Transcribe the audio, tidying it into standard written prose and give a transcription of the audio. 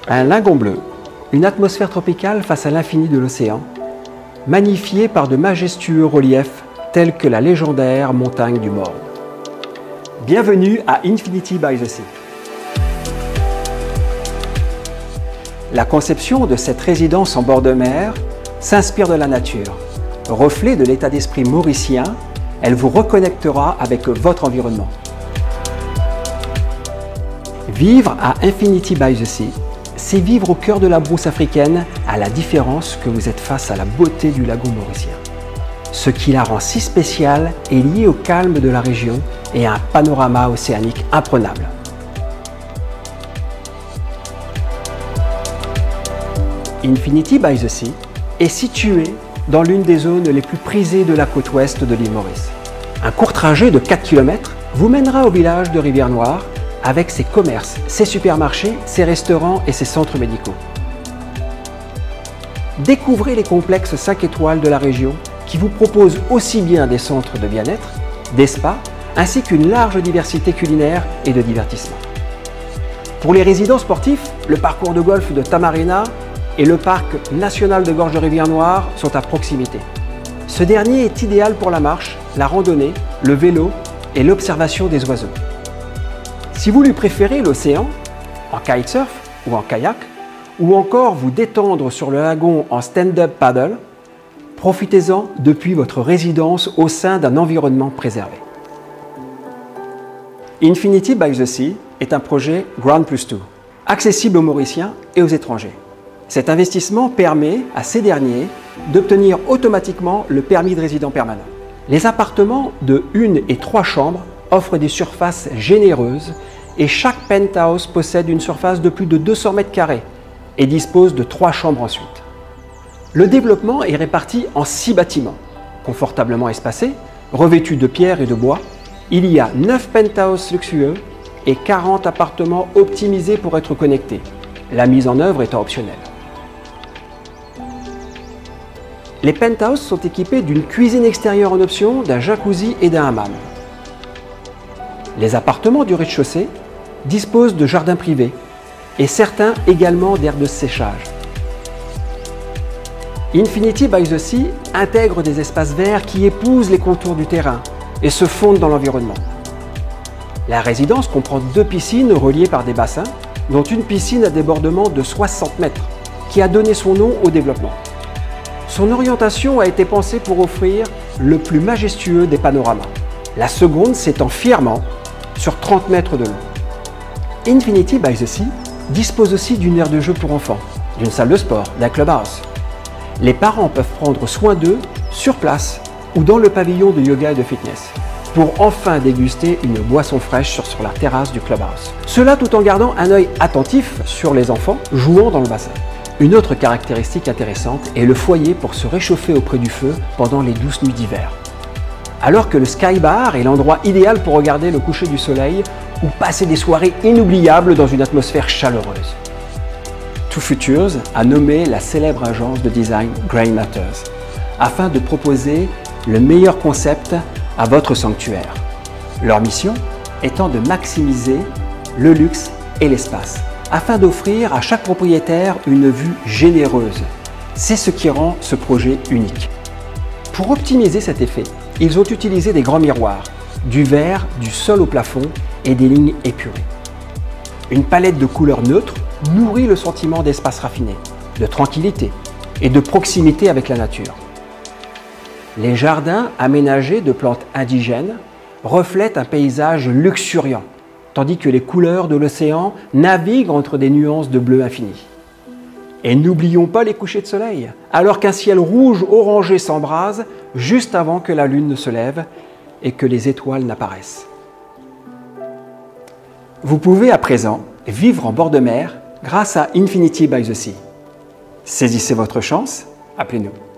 Un lagon bleu, une atmosphère tropicale face à l'infini de l'océan, magnifiée par de majestueux reliefs tels que la légendaire montagne du Morne. Bienvenue à Infinity by the Sea. La conception de cette résidence en bord de mer s'inspire de la nature. Reflet de l'état d'esprit mauricien, elle vous reconnectera avec votre environnement. Vivre à Infinity by the Sea, c'est vivre au cœur de la brousse africaine, à la différence que vous êtes face à la beauté du lagon mauricien. Ce qui la rend si spéciale est lié au calme de la région et à un panorama océanique imprenable. Infinity by the Sea est situé dans l'une des zones les plus prisées de la côte ouest de l'île Maurice. Un court trajet de 4 km vous mènera au village de Rivière-Noire avec ses commerces, ses supermarchés, ses restaurants et ses centres médicaux. Découvrez les complexes 5 étoiles de la région qui vous proposent aussi bien des centres de bien-être, des spas, ainsi qu'une large diversité culinaire et de divertissement. Pour les résidents sportifs, le parcours de golf de Tamarina et le parc national de Gorges de Rivière-Noire sont à proximité. Ce dernier est idéal pour la marche, la randonnée, le vélo et l'observation des oiseaux. Si vous lui préférez l'océan, en kitesurf ou en kayak, ou encore vous détendre sur le lagon en stand-up paddle, profitez-en depuis votre résidence au sein d'un environnement préservé. Infinity by the Sea est un projet Ground+2, accessible aux Mauriciens et aux étrangers. Cet investissement permet à ces derniers d'obtenir automatiquement le permis de résident permanent. Les appartements de 1 et 3 chambres offrent des surfaces généreuses et chaque penthouse possède une surface de plus de 200 mètres carrés et dispose de 3 chambres ensuite. Le développement est réparti en 6 bâtiments, confortablement espacés, revêtus de pierre et de bois. Il y a 9 penthouses luxueux et 40 appartements optimisés pour être connectés, la mise en œuvre étant optionnelle. Les penthouses sont équipés d'une cuisine extérieure en option, d'un jacuzzi et d'un hammam. Les appartements du rez-de-chaussée disposent de jardins privés et certains également d'aires de séchage. Infinity by the Sea intègre des espaces verts qui épousent les contours du terrain et se fondent dans l'environnement. La résidence comprend 2 piscines reliées par des bassins, dont une piscine à débordement de 60 mètres, qui a donné son nom au développement. Son orientation a été pensée pour offrir le plus majestueux des panoramas, la seconde s'étend fièrement sur 30 mètres de long. Infinity by the Sea dispose aussi d'une aire de jeu pour enfants, d'une salle de sport, d'un clubhouse. Les parents peuvent prendre soin d'eux sur place ou dans le pavillon de yoga et de fitness, pour enfin déguster une boisson fraîche sur la terrasse du clubhouse. Cela tout en gardant un œil attentif sur les enfants jouant dans le bassin. Une autre caractéristique intéressante est le foyer pour se réchauffer auprès du feu pendant les douces nuits d'hiver. Alors que le Sky Bar est l'endroit idéal pour regarder le coucher du soleil ou passer des soirées inoubliables dans une atmosphère chaleureuse. Two Futures a nommé la célèbre agence de design Grey Matters afin de proposer le meilleur concept à votre sanctuaire. Leur mission étant de maximiser le luxe et l'espace, afin d'offrir à chaque propriétaire une vue généreuse. C'est ce qui rend ce projet unique. Pour optimiser cet effet, ils ont utilisé des grands miroirs, du verre, du sol au plafond et des lignes épurées. Une palette de couleurs neutres nourrit le sentiment d'espace raffiné, de tranquillité et de proximité avec la nature. Les jardins aménagés de plantes indigènes reflètent un paysage luxuriant, tandis que les couleurs de l'océan naviguent entre des nuances de bleu infini. Et n'oublions pas les couchers de soleil, alors qu'un ciel rouge orangé s'embrase juste avant que la lune ne se lève et que les étoiles n'apparaissent. Vous pouvez à présent vivre en bord de mer grâce à Infinity by the Sea. Saisissez votre chance, appelez-nous.